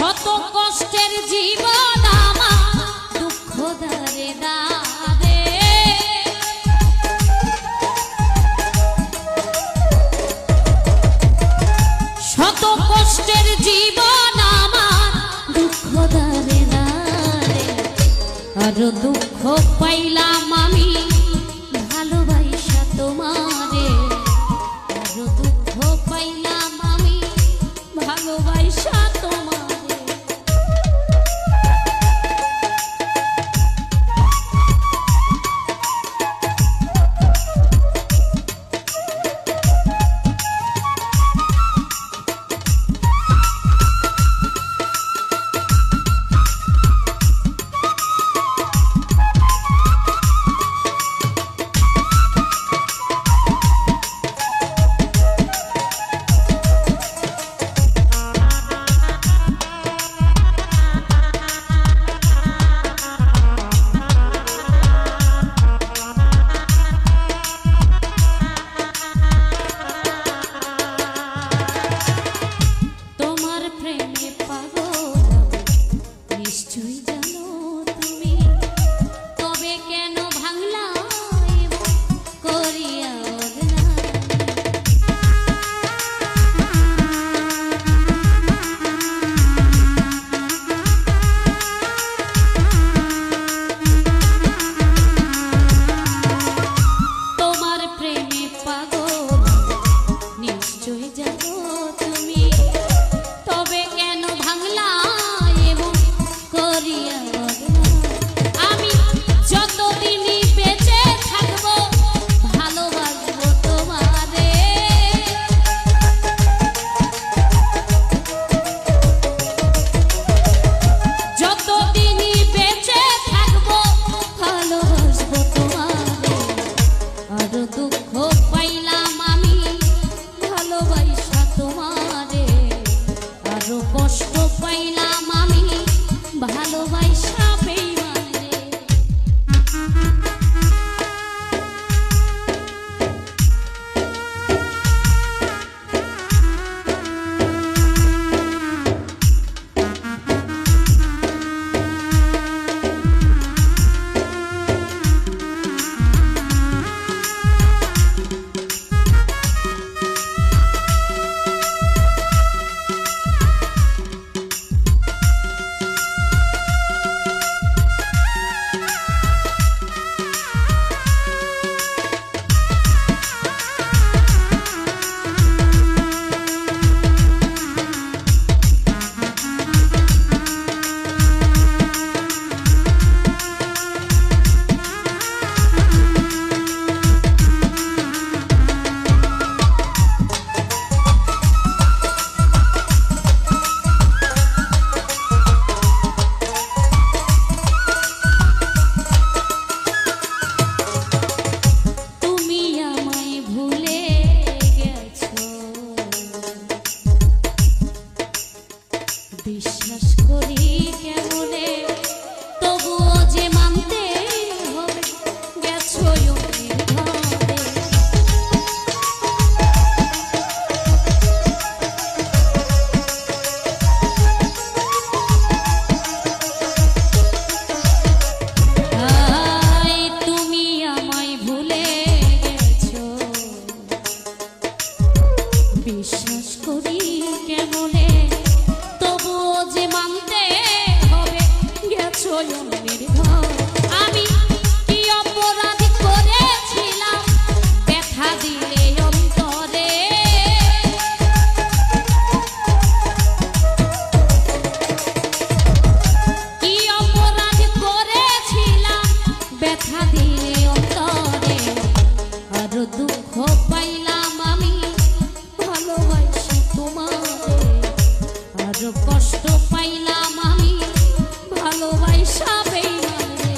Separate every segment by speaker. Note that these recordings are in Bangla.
Speaker 1: শত কষ্টের জীবন আমার দুঃখ দারে দারে শত কষ্টের জীবন আমার দুঃখ দারে দারে আরো দুঃখ পাইলাম আমি ভালোবাসা তোমারে আরো দুঃখ পাইলাম আমি ভালোবাসা তোমারে বিশ্বাস করি কেমনে তবুও যে মানতে হবে গেছো তুমি আমায় ভুলে গেছো বিশ্বাস করি কেমনে যে মানতে হবে গেছো অন্যের ঘর আমি কি অপরাধ করেছিলাম ব্যথা দিলে অন্তরে কি অপরাধ করেছিলাম ব্যথা দিলে অন্তরে আরো দুঃখ পাইলাম আমি ভালোবাসি তোমারে আরো কষ্ট পাইলাম আমি ভালোবাসা বেইমানে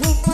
Speaker 1: দুঃখ